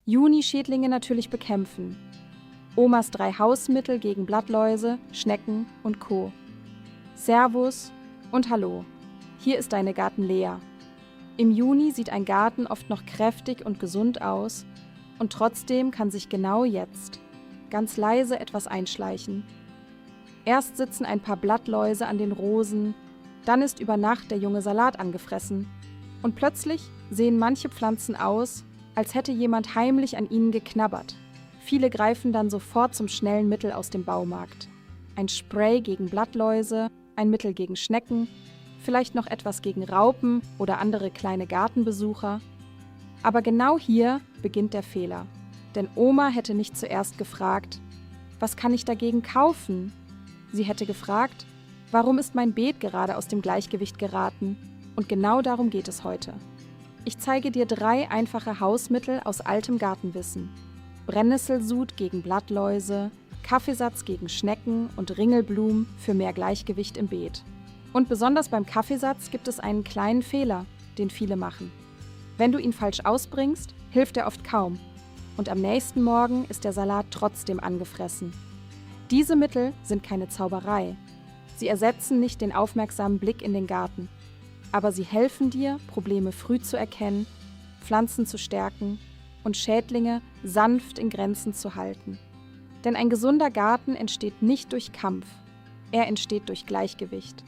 Juni-Schädlinge natürlich bekämpfen. Omas 3 Hausmittel gegen Blattläuse, Schnecken und Co. Servus und Hallo, hier ist deine Garten Lea. Im Juni sieht ein Garten oft noch kräftig und gesund aus und trotzdem kann sich genau jetzt ganz leise etwas einschleichen. Erst sitzen ein paar Blattläuse an den Rosen, dann ist über Nacht der junge Salat angefressen und plötzlich sehen manche Pflanzen aus, als hätte jemand heimlich an ihnen geknabbert. Viele greifen dann sofort zum schnellen Mittel aus dem Baumarkt. Ein Spray gegen Blattläuse, ein Mittel gegen Schnecken, vielleicht noch etwas gegen Raupen oder andere kleine Gartenbesucher. Aber genau hier beginnt der Fehler. Denn Oma hätte nicht zuerst gefragt, was kann ich dagegen kaufen? Sie hätte gefragt, warum ist mein Beet gerade aus dem Gleichgewicht geraten? Und genau darum geht es heute. Ich zeige dir 3 einfache Hausmittel aus altem Gartenwissen. Brennnesselsud gegen Blattläuse, Kaffeesatz gegen Schnecken und Ringelblumen für mehr Gleichgewicht im Beet. Und besonders beim Kaffeesatz gibt es einen kleinen Fehler, den viele machen. Wenn du ihn falsch ausbringst, hilft er oft kaum. Und am nächsten Morgen ist der Salat trotzdem angefressen. Diese Mittel sind keine Zauberei. Sie ersetzen nicht den aufmerksamen Blick in den Garten. Aber sie helfen dir, Probleme früh zu erkennen, Pflanzen zu stärken und Schädlinge sanft in Grenzen zu halten. Denn ein gesunder Garten entsteht nicht durch Kampf, er entsteht durch Gleichgewicht.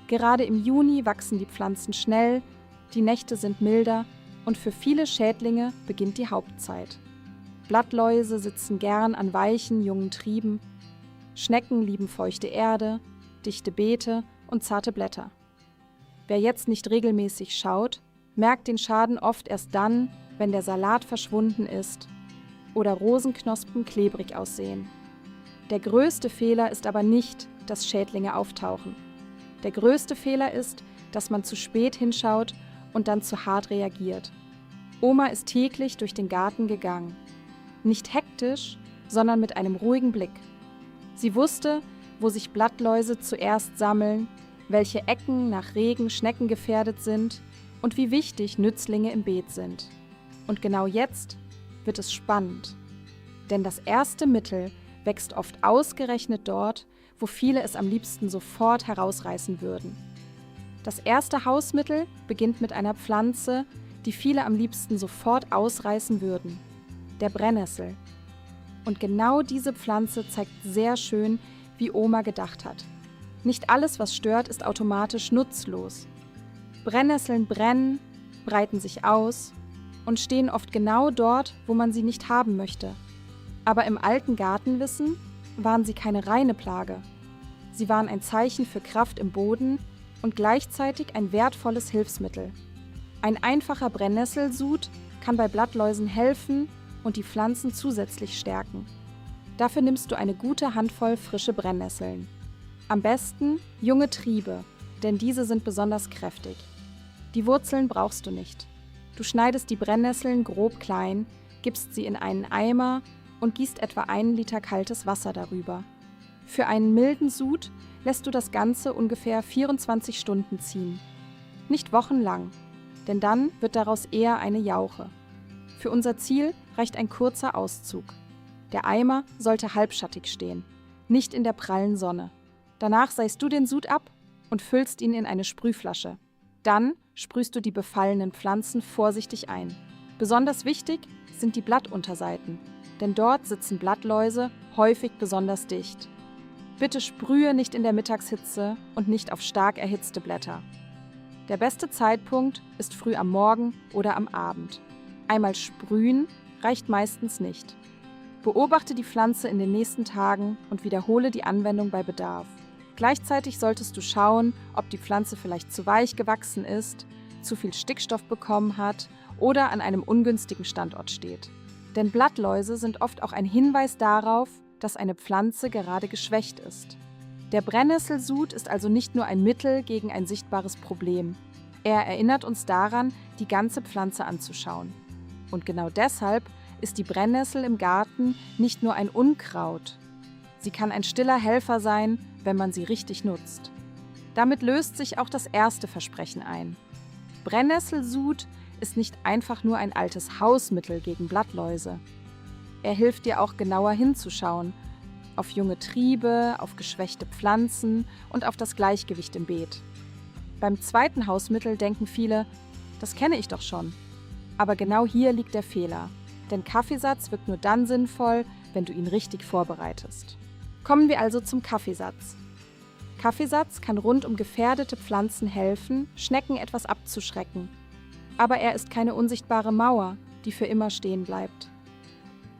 Gerade im Juni wachsen die Pflanzen schnell, die Nächte sind milder und für viele Schädlinge beginnt die Hauptzeit. Blattläuse sitzen gern an weichen, jungen Trieben, Schnecken lieben feuchte Erde, dichte Beete und zarte Blätter. Wer jetzt nicht regelmäßig schaut, merkt den Schaden oft erst dann, wenn der Salat verschwunden ist oder Rosenknospen klebrig aussehen. Der größte Fehler ist aber nicht, dass Schädlinge auftauchen. Der größte Fehler ist, dass man zu spät hinschaut und dann zu hart reagiert. Oma ist täglich durch den Garten gegangen. Nicht hektisch, sondern mit einem ruhigen Blick. Sie wusste, wo sich Blattläuse zuerst sammeln, welche Ecken nach Regen schneckengefährdet sind und wie wichtig Nützlinge im Beet sind. Und genau jetzt wird es spannend. Denn das erste Mittel wächst oft ausgerechnet dort, wo viele es am liebsten sofort herausreißen würden. Das erste Hausmittel beginnt mit einer Pflanze, die viele am liebsten sofort ausreißen würden: der Brennnessel. Und genau diese Pflanze zeigt sehr schön, wie Oma gedacht hat. Nicht alles, was stört, ist automatisch nutzlos. Brennnesseln brennen, breiten sich aus und stehen oft genau dort, wo man sie nicht haben möchte. Aber im alten Gartenwissen waren sie keine reine Plage. Sie waren ein Zeichen für Kraft im Boden und gleichzeitig ein wertvolles Hilfsmittel. Ein einfacher Brennnesselsud kann bei Blattläusen helfen und die Pflanzen zusätzlich stärken. Dafür nimmst du eine gute Handvoll frische Brennnesseln. Am besten junge Triebe, denn diese sind besonders kräftig. Die Wurzeln brauchst du nicht. Du schneidest die Brennnesseln grob klein, gibst sie in einen Eimer und gießt etwa 1 Liter kaltes Wasser darüber. Für einen milden Sud lässt du das Ganze ungefähr 24 Stunden ziehen. Nicht wochenlang, denn dann wird daraus eher eine Jauche. Für unser Ziel reicht ein kurzer Auszug. Der Eimer sollte halbschattig stehen, nicht in der prallen Sonne. Danach seist du den Sud ab und füllst ihn in eine Sprühflasche. Dann sprühst du die befallenen Pflanzen vorsichtig ein. Besonders wichtig sind die Blattunterseiten, denn dort sitzen Blattläuse häufig besonders dicht. Bitte sprühe nicht in der Mittagshitze und nicht auf stark erhitzte Blätter. Der beste Zeitpunkt ist früh am Morgen oder am Abend. Einmal sprühen reicht meistens nicht. Beobachte die Pflanze in den nächsten Tagen und wiederhole die Anwendung bei Bedarf. Gleichzeitig solltest du schauen, ob die Pflanze vielleicht zu weich gewachsen ist, zu viel Stickstoff bekommen hat oder an einem ungünstigen Standort steht. Denn Blattläuse sind oft auch ein Hinweis darauf, dass eine Pflanze gerade geschwächt ist. Der Brennnesselsud ist also nicht nur ein Mittel gegen ein sichtbares Problem. Er erinnert uns daran, die ganze Pflanze anzuschauen. Und genau deshalb ist die Brennnessel im Garten nicht nur ein Unkraut. Sie kann ein stiller Helfer sein, wenn man sie richtig nutzt. Damit löst sich auch das erste Versprechen ein. Brennnesselsud ist nicht einfach nur ein altes Hausmittel gegen Blattläuse. Er hilft dir auch genauer hinzuschauen, auf junge Triebe, auf geschwächte Pflanzen und auf das Gleichgewicht im Beet. Beim zweiten Hausmittel denken viele, das kenne ich doch schon. Aber genau hier liegt der Fehler, denn Kaffeesatz wirkt nur dann sinnvoll, wenn du ihn richtig vorbereitest. Kommen wir also zum Kaffeesatz. Kaffeesatz kann rund um gefährdete Pflanzen helfen, Schnecken etwas abzuschrecken. Aber er ist keine unsichtbare Mauer, die für immer stehen bleibt.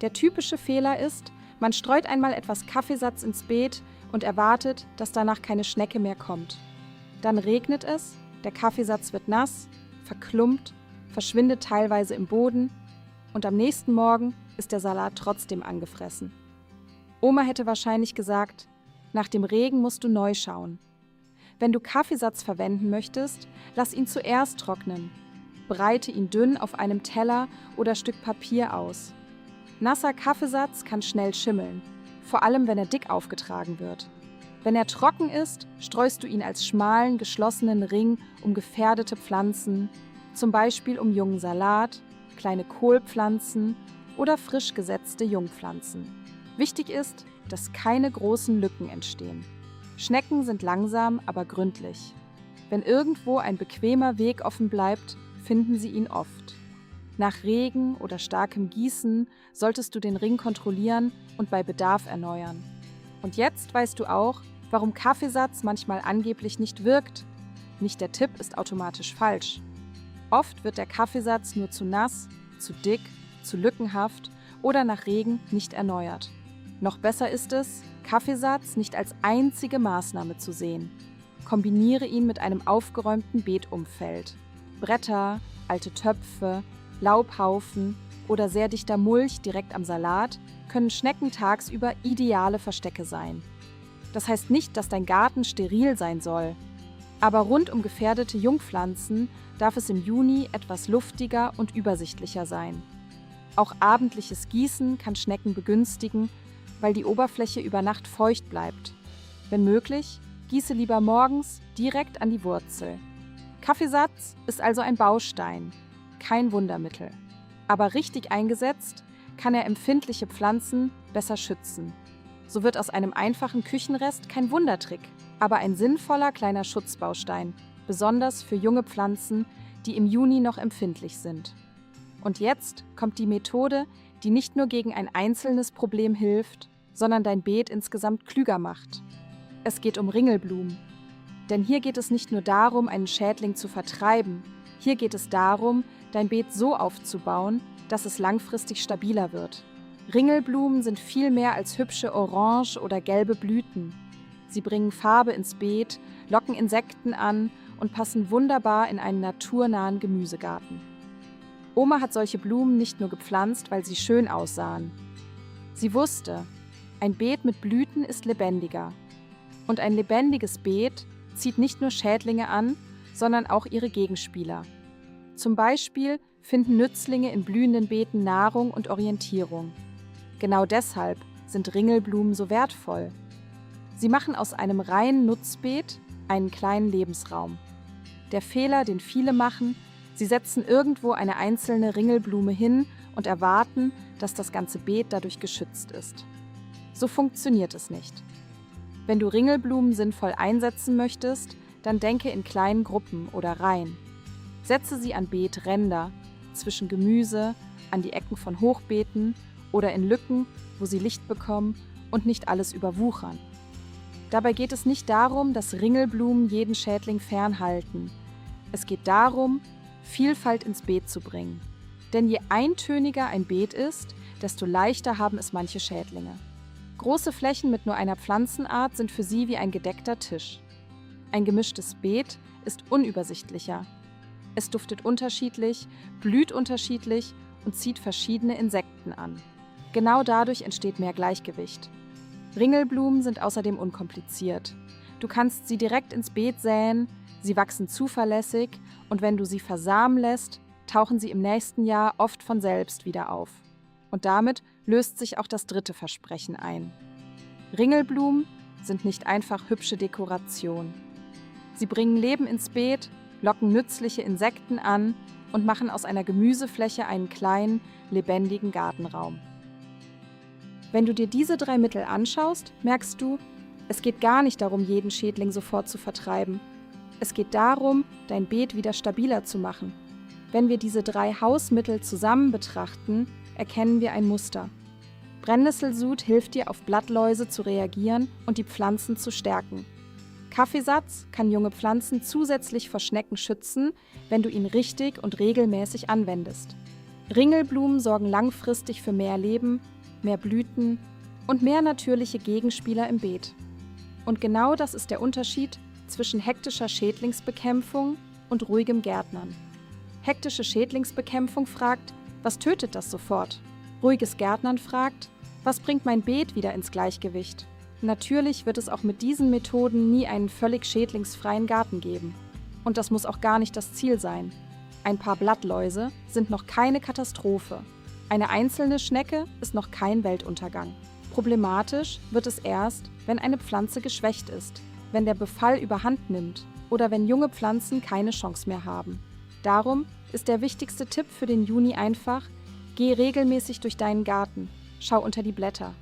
Der typische Fehler ist, man streut einmal etwas Kaffeesatz ins Beet und erwartet, dass danach keine Schnecke mehr kommt. Dann regnet es, der Kaffeesatz wird nass, verklumpt, verschwindet teilweise im Boden und am nächsten Morgen ist der Salat trotzdem angefressen. Oma hätte wahrscheinlich gesagt, nach dem Regen musst du neu schauen. Wenn du Kaffeesatz verwenden möchtest, lass ihn zuerst trocknen. Breite ihn dünn auf einem Teller oder Stück Papier aus. Nasser Kaffeesatz kann schnell schimmeln, vor allem wenn er dick aufgetragen wird. Wenn er trocken ist, streust du ihn als schmalen, geschlossenen Ring um gefährdete Pflanzen, zum Beispiel um jungen Salat, kleine Kohlpflanzen oder frisch gesetzte Jungpflanzen. Wichtig ist, dass keine großen Lücken entstehen. Schnecken sind langsam, aber gründlich. Wenn irgendwo ein bequemer Weg offen bleibt, finden sie ihn oft. Nach Regen oder starkem Gießen solltest du den Ring kontrollieren und bei Bedarf erneuern. Und jetzt weißt du auch, warum Kaffeesatz manchmal angeblich nicht wirkt. Nicht der Tipp ist automatisch falsch. Oft wird der Kaffeesatz nur zu nass, zu dick, zu lückenhaft oder nach Regen nicht erneuert. Noch besser ist es, Kaffeesatz nicht als einzige Maßnahme zu sehen. Kombiniere ihn mit einem aufgeräumten Beetumfeld. Bretter, alte Töpfe, Laubhaufen oder sehr dichter Mulch direkt am Salat können Schnecken tagsüber ideale Verstecke sein. Das heißt nicht, dass dein Garten steril sein soll. Aber rund um gefährdete Jungpflanzen darf es im Juni etwas luftiger und übersichtlicher sein. Auch abendliches Gießen kann Schnecken begünstigen, weil die Oberfläche über Nacht feucht bleibt. Wenn möglich, gieße lieber morgens direkt an die Wurzel. Kaffeesatz ist also ein Baustein, kein Wundermittel. Aber richtig eingesetzt kann er empfindliche Pflanzen besser schützen. So wird aus einem einfachen Küchenrest kein Wundertrick, aber ein sinnvoller kleiner Schutzbaustein, besonders für junge Pflanzen, die im Juni noch empfindlich sind. Und jetzt kommt die Methode, die nicht nur gegen ein einzelnes Problem hilft, sondern dein Beet insgesamt klüger macht. Es geht um Ringelblumen. Denn hier geht es nicht nur darum, einen Schädling zu vertreiben. Hier geht es darum, dein Beet so aufzubauen, dass es langfristig stabiler wird. Ringelblumen sind viel mehr als hübsche orange oder gelbe Blüten. Sie bringen Farbe ins Beet, locken Insekten an und passen wunderbar in einen naturnahen Gemüsegarten. Oma hat solche Blumen nicht nur gepflanzt, weil sie schön aussahen. Sie wusste, ein Beet mit Blüten ist lebendiger. Und ein lebendiges Beet zieht nicht nur Schädlinge an, sondern auch ihre Gegenspieler. Zum Beispiel finden Nützlinge in blühenden Beeten Nahrung und Orientierung. Genau deshalb sind Ringelblumen so wertvoll. Sie machen aus einem reinen Nutzbeet einen kleinen Lebensraum. Der Fehler, den viele machen, sie setzen irgendwo eine einzelne Ringelblume hin und erwarten, dass das ganze Beet dadurch geschützt ist. So funktioniert es nicht. Wenn du Ringelblumen sinnvoll einsetzen möchtest, dann denke in kleinen Gruppen oder Reihen. Setze sie an Beetränder, zwischen Gemüse, an die Ecken von Hochbeeten oder in Lücken, wo sie Licht bekommen und nicht alles überwuchern. Dabei geht es nicht darum, dass Ringelblumen jeden Schädling fernhalten. Es geht darum, Vielfalt ins Beet zu bringen. Denn je eintöniger ein Beet ist, desto leichter haben es manche Schädlinge. Große Flächen mit nur einer Pflanzenart sind für sie wie ein gedeckter Tisch. Ein gemischtes Beet ist unübersichtlicher. Es duftet unterschiedlich, blüht unterschiedlich und zieht verschiedene Insekten an. Genau dadurch entsteht mehr Gleichgewicht. Ringelblumen sind außerdem unkompliziert. Du kannst sie direkt ins Beet säen, sie wachsen zuverlässig und wenn du sie versamen lässt, tauchen sie im nächsten Jahr oft von selbst wieder auf. Und damit löst sich auch das dritte Versprechen ein. Ringelblumen sind nicht einfach hübsche Dekoration. Sie bringen Leben ins Beet, locken nützliche Insekten an, und machen aus einer Gemüsefläche einen kleinen, lebendigen Gartenraum. Wenn du dir diese 3 Mittel anschaust, merkst du, es geht gar nicht darum, jeden Schädling sofort zu vertreiben. Es geht darum, dein Beet wieder stabiler zu machen. Wenn wir diese 3 Hausmittel zusammen betrachten, erkennen wir ein Muster. Brennnesselsud hilft dir, auf Blattläuse zu reagieren und die Pflanzen zu stärken. Kaffeesatz kann junge Pflanzen zusätzlich vor Schnecken schützen, wenn du ihn richtig und regelmäßig anwendest. Ringelblumen sorgen langfristig für mehr Leben, mehr Blüten und mehr natürliche Gegenspieler im Beet. Und genau das ist der Unterschied zwischen hektischer Schädlingsbekämpfung und ruhigem Gärtnern. Hektische Schädlingsbekämpfung fragt, was tötet das sofort? Ruhiges Gärtnern fragt, was bringt mein Beet wieder ins Gleichgewicht? Natürlich wird es auch mit diesen Methoden nie einen völlig schädlingsfreien Garten geben. Und das muss auch gar nicht das Ziel sein. Ein paar Blattläuse sind noch keine Katastrophe. Eine einzelne Schnecke ist noch kein Weltuntergang. Problematisch wird es erst, wenn eine Pflanze geschwächt ist, wenn der Befall überhand nimmt oder wenn junge Pflanzen keine Chance mehr haben. Darum ist der wichtigste Tipp für den Juni einfach: Geh regelmäßig durch deinen Garten, schau unter die Blätter,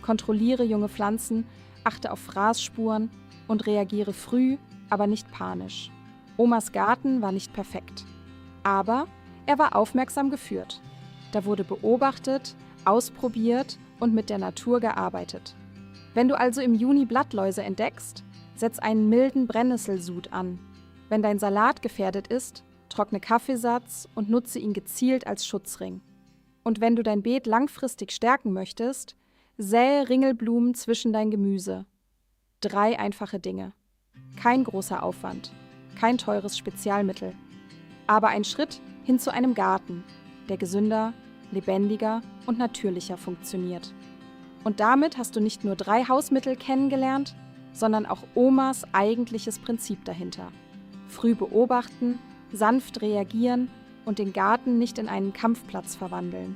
kontrolliere junge Pflanzen, achte auf Fraßspuren und reagiere früh, aber nicht panisch. Omas Garten war nicht perfekt, aber er war aufmerksam geführt. Da wurde beobachtet, ausprobiert und mit der Natur gearbeitet. Wenn du also im Juni Blattläuse entdeckst, setz einen milden Brennnesselsud an. Wenn dein Salat gefährdet ist, trockne Kaffeesatz und nutze ihn gezielt als Schutzring. Und wenn du dein Beet langfristig stärken möchtest, sähe Ringelblumen zwischen dein Gemüse. 3 einfache Dinge. Kein großer Aufwand, kein teures Spezialmittel, aber ein Schritt hin zu einem Garten, der gesünder, lebendiger und natürlicher funktioniert. Und damit hast du nicht nur 3 Hausmittel kennengelernt, sondern auch Omas eigentliches Prinzip dahinter. Früh beobachten, sanft reagieren und den Garten nicht in einen Kampfplatz verwandeln.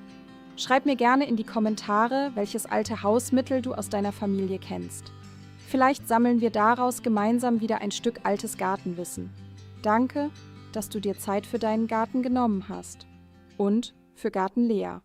Schreib mir gerne in die Kommentare, welches alte Hausmittel du aus deiner Familie kennst. Vielleicht sammeln wir daraus gemeinsam wieder ein Stück altes Gartenwissen. Danke, dass du dir Zeit für deinen Garten genommen hast. Und für Garten Lea.